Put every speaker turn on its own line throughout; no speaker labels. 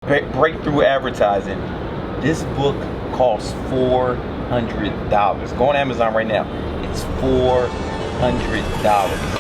breakthrough advertising. This book costs $400. Go on Amazon right now. It's $400.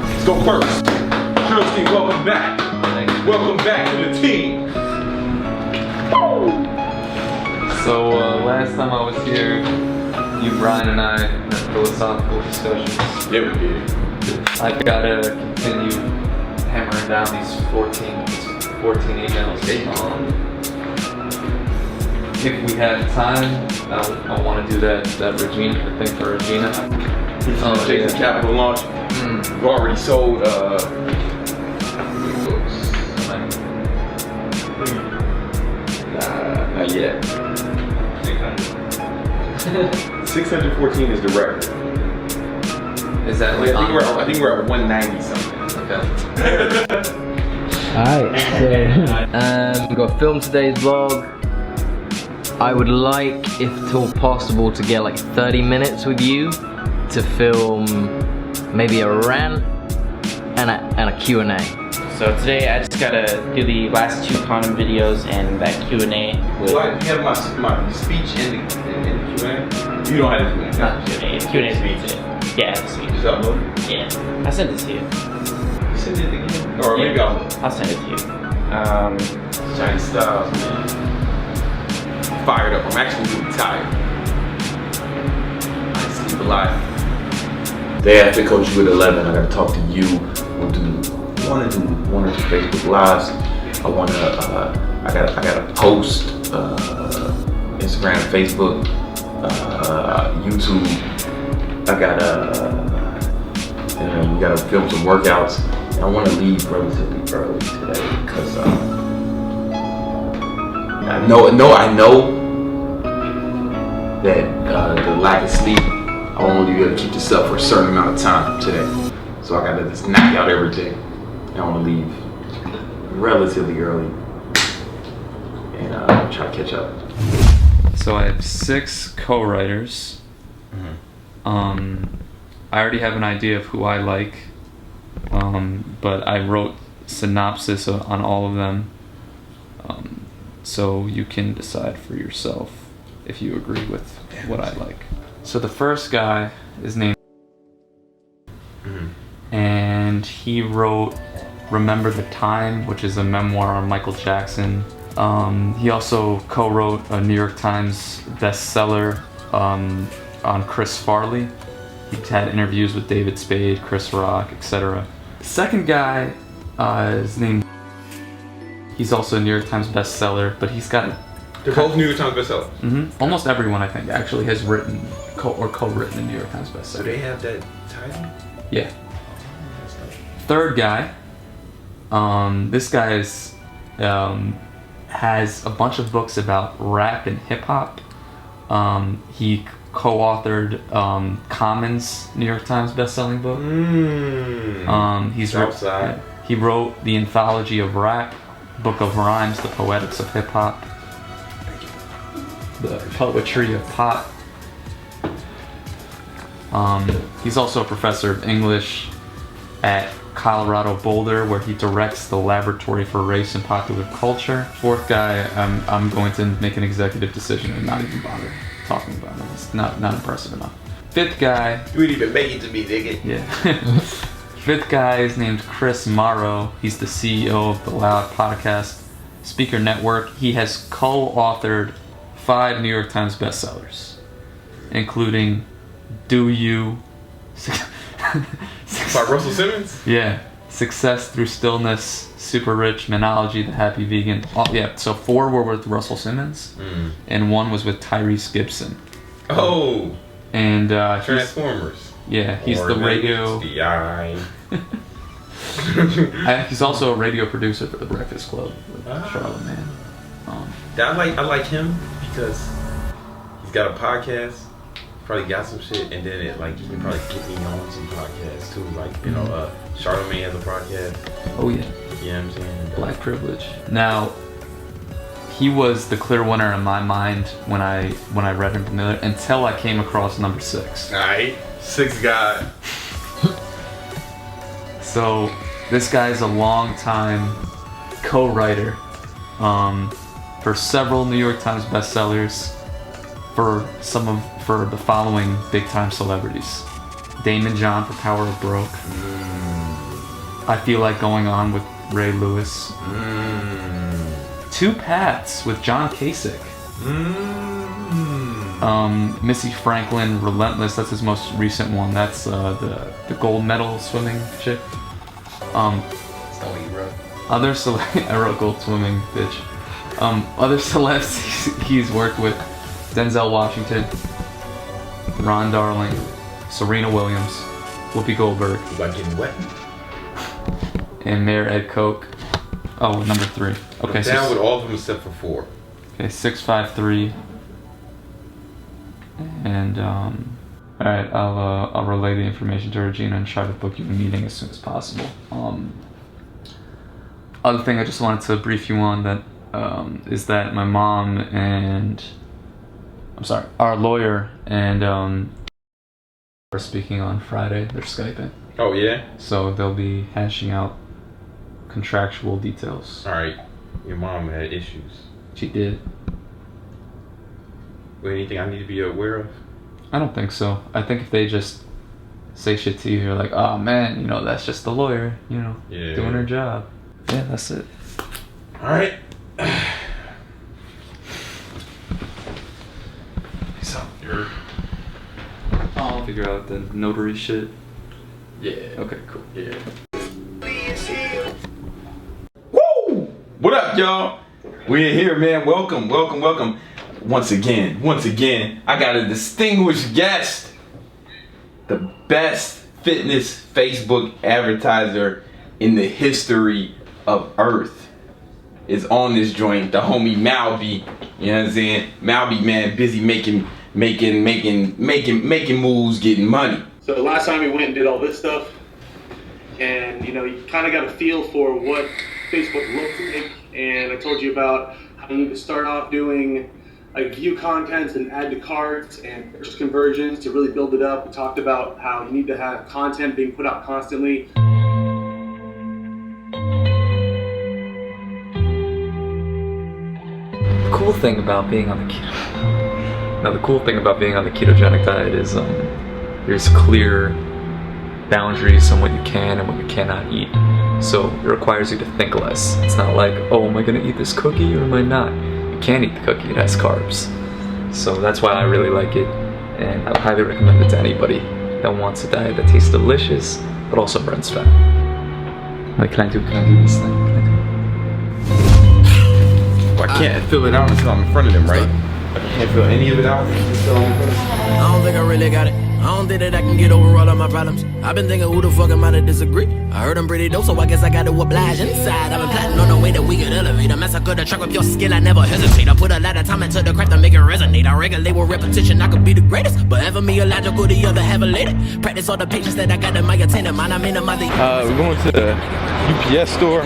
Let's go first. Shirlstein, welcome back. Welcome back to the team.
So last time I was here, you, Brian, and I had philosophical discussions.
Yeah, we did.
I've got to continue hammering down these 14 emails. If we have time, I want to do that Regina thing for Regina.
Jason Capital launch. We've already sold books. Not yet. 614 is the record.
Is that like
I think we're at 190 something.
Okay.
Alright, so we've got to film today's vlog. I would like, if at all possible, to get like 30 minutes with you to film maybe a rant and a Q&A.
So today I just gotta do the last 2 condom videos and that Q&A.
Do you have my speech in the Q&A? You don't have the Q&A.
Not Q&A. Q&A is speech. Yeah, the speech.
Just upload it?
Yeah. I'll send it to you.
Send it again? Or maybe
I'll send it to you.
Chinese styles, man. Fired up. I'm actually really tired. I sleep a lot. Day after Coach You at 11, I gotta talk to you. We'll do one or two Facebook lives. I gotta post Instagram, Facebook, YouTube. We gotta film some workouts. And I wanna leave relatively early today because I know that the lack of sleep, I won't be able to keep this up for a certain amount of time today. So I gotta just knock out everything. I want to leave relatively early and try to catch up.
So I have 6 co-writers. I already have an idea of who I like, but I wrote synopsis on all of them. So you can decide for yourself if you agree with what I like. So the first guy is named, and he wrote Remember the Time, which is a memoir on Michael Jackson. He also co-wrote a New York Times bestseller on Chris Farley. He's had interviews with David Spade, Chris Rock, etc. The second guy is named, he's also a New York Times bestseller, but he's got
They're both New York Times bestsellers.
Almost everyone, I think, actually has written or co-written a New York Times bestseller.
So they have that title?
Yeah. Third guy, this guy has a bunch of books about rap and hip hop. He co-authored Common's New York Times best-selling book. He wrote the Anthology of Rap, Book of Rhymes, The Poetics of Hip Hop, The Poetry of Pop. He's also a professor of English at Colorado Boulder, where he directs the Laboratory for Race and Popular Culture. Fourth guy, I'm going to make an executive decision and not even bother talking about him. It's not impressive enough. Fifth guy,
you ain't even make it to me, nigga.
Yeah. Fifth guy is named Chris Morrow. He's the CEO of the Loud Podcast Speaker Network. He has co-authored 5 New York Times bestsellers, including Do You?
By Russell Simmons?
Yeah. Success Through Stillness, Super Rich, Menology, The Happy Vegan. So 4 were with Russell Simmons, and 1 was with Tyrese Gibson.
Oh.
And
Transformers.
He's the radio. He's also a radio producer for The Breakfast Club with Charlamagne.
I like him because he's got a podcast. Probably got some shit, and then he can probably get me on some podcasts too. Charlamagne has a podcast.
Oh yeah.
You know what I'm saying?
Black privilege. Now, he was the clear winner in my mind when I read him familiar until I came across number 6.
Alright, 6 guy.
So this guy's a long-time co-writer for several New York Times bestsellers for the following big-time celebrities: Damon John for Power of Broke. I Feel Like Going On with Ray Lewis. Two Paths with John Kasich. Missy Franklin, Relentless. That's his most recent one. That's the gold medal swimming chick.
That's not what you wrote.
I wrote gold swimming, bitch. Other celebs he's worked with: Denzel Washington, Ron Darling, Serena Williams, Whoopi Goldberg,
About getting wet.
and Mayor Ed Koch. Oh, number 3. Okay,
I'm down with all of them except for 4.
Okay, 653. And all right, I'll relay the information to Regina and try to book you a meeting as soon as possible. Other thing I just wanted to brief you on that is that my mom and our lawyer and are speaking on Friday. They're Skyping.
Oh yeah?
So they'll be hashing out contractual details.
Alright. Your mom had issues.
She did.
Anything I need to be aware of?
I don't think so. I think if they just say shit to you, you're like, oh man, that's just the lawyer, doing her job. Yeah, that's it.
Alright.
Peace out. I'll figure out the notary shit.
Yeah.
Okay, cool.
Yeah. Woo! What up, y'all? We're here, man. Welcome. Once again, I got a distinguished guest. The best fitness Facebook advertiser in the history of Earth is on this joint. The homie Malby. You know what I'm saying? Malby, man, busy making moves, getting money.
So the last time we went and did all this stuff, and you kind of got a feel for what Facebook looks like, and I told you about how you need to start off doing view content and add to carts and purchase conversions to really build it up. We talked about how you need to have content being put out constantly.
The cool thing about being on the ketogenic diet is there's clear boundaries on what you can and what you cannot eat. So it requires you to think less. It's not like, oh, am I gonna eat this cookie or am I not? You can't eat the cookie, it has carbs. So that's why I really like it, and I highly recommend it to anybody that wants a diet that tastes delicious but also burns fat. Like, can I do this thing?
Well, I can't fill it out until I'm in front of them, right? I can't fill any of it out until I'm in front of them.
I don't think I really got it. I don't think that I can get over all of my problems. I've been thinking, who the fuck am I to disagree? I heard I'm pretty dope, so I guess I got to oblige inside. I've been plotting on the way that we could elevate. I massacre the track with your skill, I never hesitate. I put a lot of time into the craft to make it resonate. I regulate with repetition, I could be the greatest. But ever me illogical, the other have elated. Practice all the patience that I got in my attendant mind. I'm in the mind.
We're going to the UPS store. I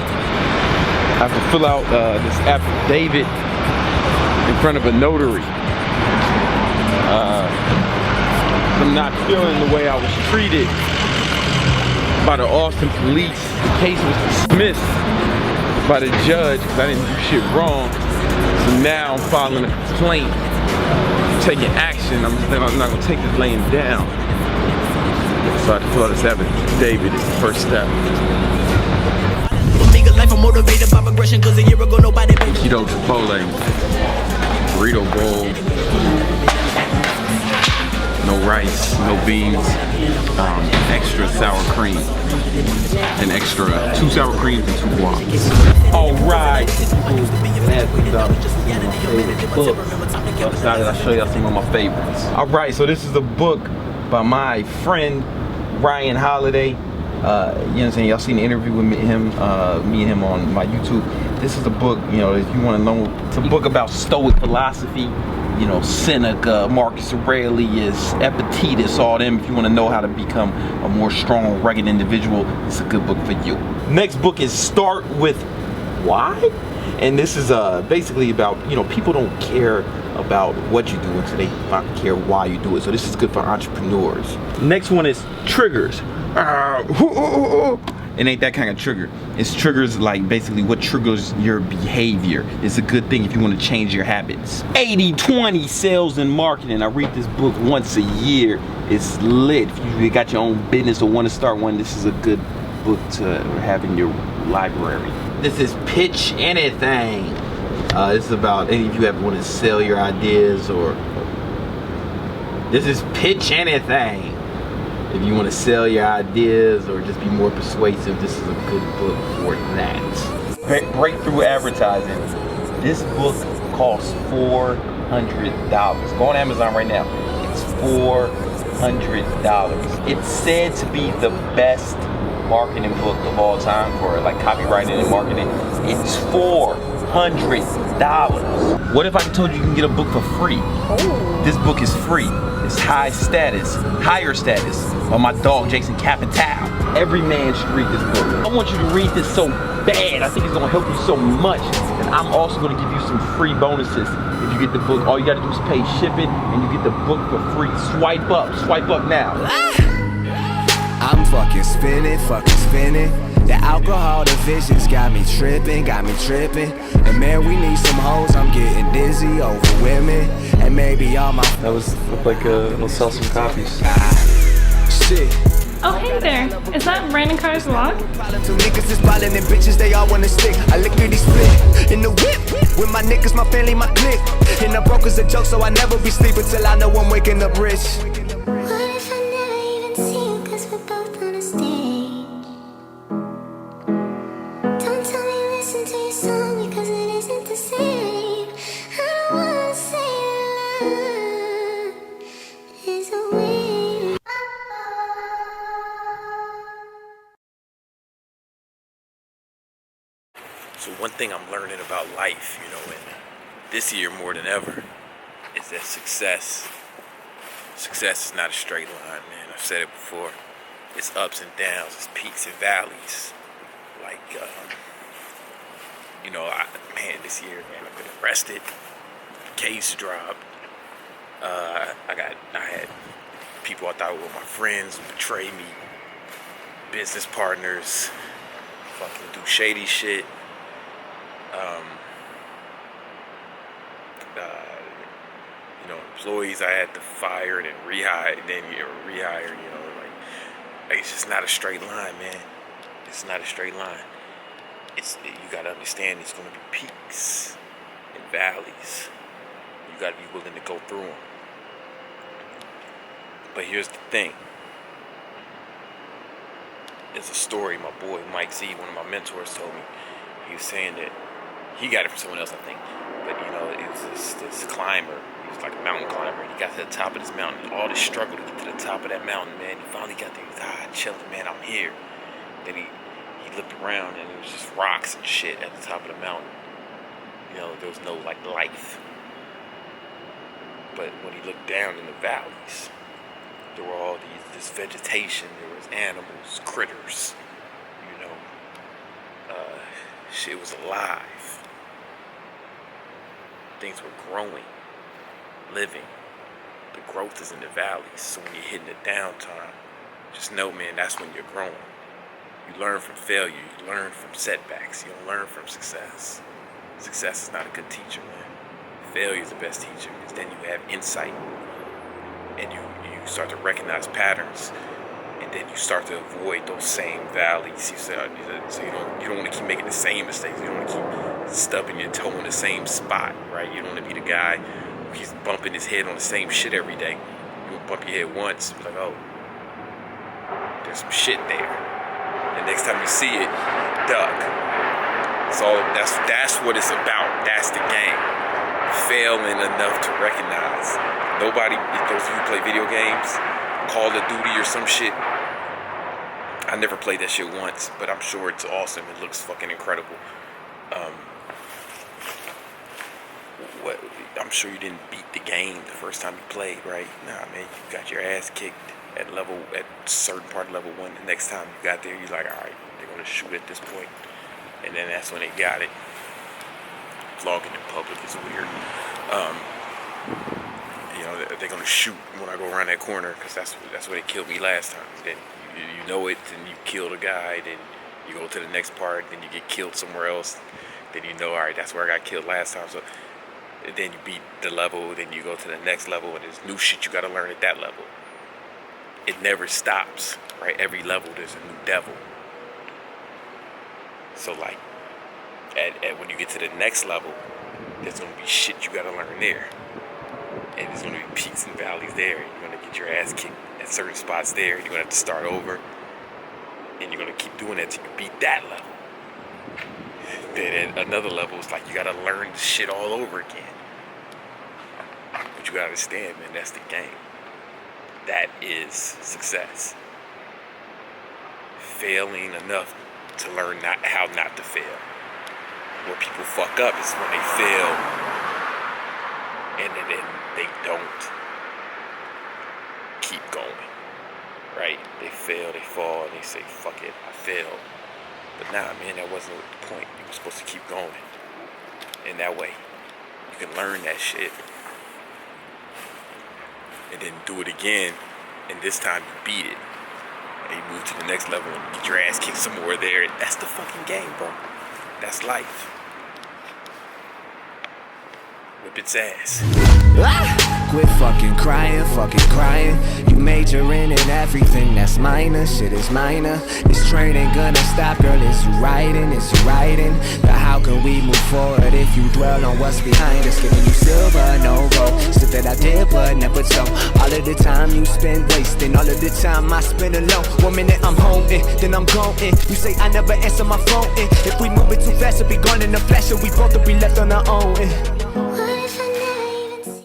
have to fill out this affidavit in front of a notary. I'm not feeling the way I was treated by the Austin police. The case was dismissed by the judge because I didn't do shit wrong. So now I'm filing a complaint, taking action. I'm not gonna take this laying down. So I have to fill out this affidavit. It's the first step. Keto Chipotle, burrito bowl. No rice, no beans, extra sour cream, and extra 2 sour creams and 2 guacs. All right. I'll show y'all some of my favorites. All right, so this is a book by my friend Ryan Holiday.
You know what I'm saying? Y'all seen the interview with me and him on my YouTube. This is a book, you know, if you want to know, it's a book about Stoic philosophy. You know, Seneca, Marcus Aurelius, Epictetus, all them. If you want to know how to become a more strong, rugged individual, it's a good book for you. Next book is Start With Why? And this is basically about, you know, people don't care about what you do until they care why you do it. So this is good for entrepreneurs. Next one is Triggers. It ain't that kind of trigger. It's triggers like basically what triggers your behavior. It's a good thing if you want to change your habits. 80/20 sales and marketing. I read this book once a year. It's lit. If you got your own business or want to start one, this is a good book to have in your library. This is Pitch Anything. This is about any of you ever want to sell your ideas, or this is Pitch Anything. If you want to sell your ideas or just be more persuasive, this is a good book for that. Breakthrough Advertising. This book costs $400. Go on Amazon right now. It's $400. It's said to be the best marketing book of all time for like copywriting and marketing. It's $400. What if I told you you can get a book for free? Oh. This book is free. It's higher status by my dog Jason Capital. Every man should read this book. I want you to read this so bad. I think it's gonna help you so much. And I'm also gonna give you some free bonuses if you get the book. All you gotta do is pay shipping and you get the book for free. Swipe up now.
I'm fucking spinning. The alcohol, the visions got me tripping. And man, we need some hoes, I'm getting dizzy over women. And maybe all my...
That looked like it'll sell some copies.
Shit.
Oh, hey there. Is that Brandon Carr's vlog?
Two niggas is ballin' and bitches, they all wanna stick. I lickety split in the whip with my niggas, my family, my clique. And the broker's a joke, so I never be sleeping till I know I'm waking up rich.
What if I never even see you, cause we're both on a stage? Don't tell me listen to your song, because it isn't the same. I don't wanna say love is a way.
So one thing I'm learning about life, you know, and this year more than ever, is that success is not a straight line, man. I've said it before. It's ups and downs, it's peaks and valleys. Like, you know, this year, man, I've been arrested, case dropped. I had people I thought were my friends betray me, business partners, fucking do shady shit. You know, employees I had to fire and then rehire, you know, like it's just not a straight line, man. It's not a straight line. You gotta understand it's gonna be peaks and valleys. You gotta be willing to go through them. But here's the thing. It's a story my boy Mike Z, one of my mentors, told me. He was saying that he got it from someone else, I think. But you know, it was this climber. He was like a mountain climber, and he got to the top of this mountain. All this struggle to get to the top of that mountain, man. He finally got there. He was chilling, man. I'm here. Then he looked around, and it was just rocks and shit at the top of the mountain. You know, there was no like life. But when he looked down in the valleys, there were all this vegetation. There was animals, critters. You know, shit was alive. Things were growing, living. The growth is in the valleys. So when you're hitting the downtime, just know, man, that's when you're growing. You learn from failure. You learn from setbacks. You don't learn from success. Success is not a good teacher, man. Failure is the best teacher, because then you have insight, and you start to recognize patterns, and then you start to avoid those same valleys. So you don't want to keep making the same mistakes. You don't want to keep stubbing your toe in the same spot, right? You don't want to be the guy who keeps bumping his head on the same shit every day. You bump your head once, be like, oh, there's some shit there. And next time you see it, duck. So that's what it's about. That's the game. Failing enough to recognize. Nobody, those of you who play video games, Call of Duty or some shit, I
I never played that shit once, but I'm sure it's awesome. It looks fucking incredible. I'm sure you didn't beat the game the first time you played, right? Nah, man, you got your ass kicked at certain part of level 1. The next time you got there, you're like, all right, they're gonna shoot at this point, and then that's when they got it. Vlogging in public is weird. You know, they're gonna shoot when I go around that corner, because that's where they killed me last time. Then you know it, and you kill the guy, then you go to the next part, then you get killed somewhere else, then you know, all right, that's where I got killed last time. So then you beat the level, then you go to the next level, and there's new shit you gotta learn at that level. It never stops, right? Every level there's a new devil. So like, when you get to the next level, there's gonna be shit you gotta learn there. And there's gonna be peaks and valleys there. You're gonna get your ass kicked at certain spots there. You're gonna have to start over. And you're gonna keep doing that till you beat that level. Then at another level, it's like you gotta learn the shit all over again. But you gotta understand, man, that's the game. That is success. Failing enough to learn how not to fail. Where people fuck up is when they fail and then they don't keep going, right? They fail, they fall, and they say, fuck it, I failed. But nah, man, that wasn't the point. You were supposed to keep going. And that way, you can learn that shit. And then do it again, and this time you beat it. And you move to the next level and get your ass kicked somewhere there. That's the fucking game, bro. That's life. Whip its ass.
Quit fucking crying. You majoring in everything that's minor, shit is minor. This train ain't gonna stop, girl, is you riding? But how can we move forward if you dwell on what's behind us? Giving you silver, no gold, stuff that I did but never told. All of the time you spend wasting, all of the time I spend alone. 1 minute I'm home, then I'm gone. You say I never answer my phone, if we move it too fast, it'll be gone in a flash, and we both will be left on our own.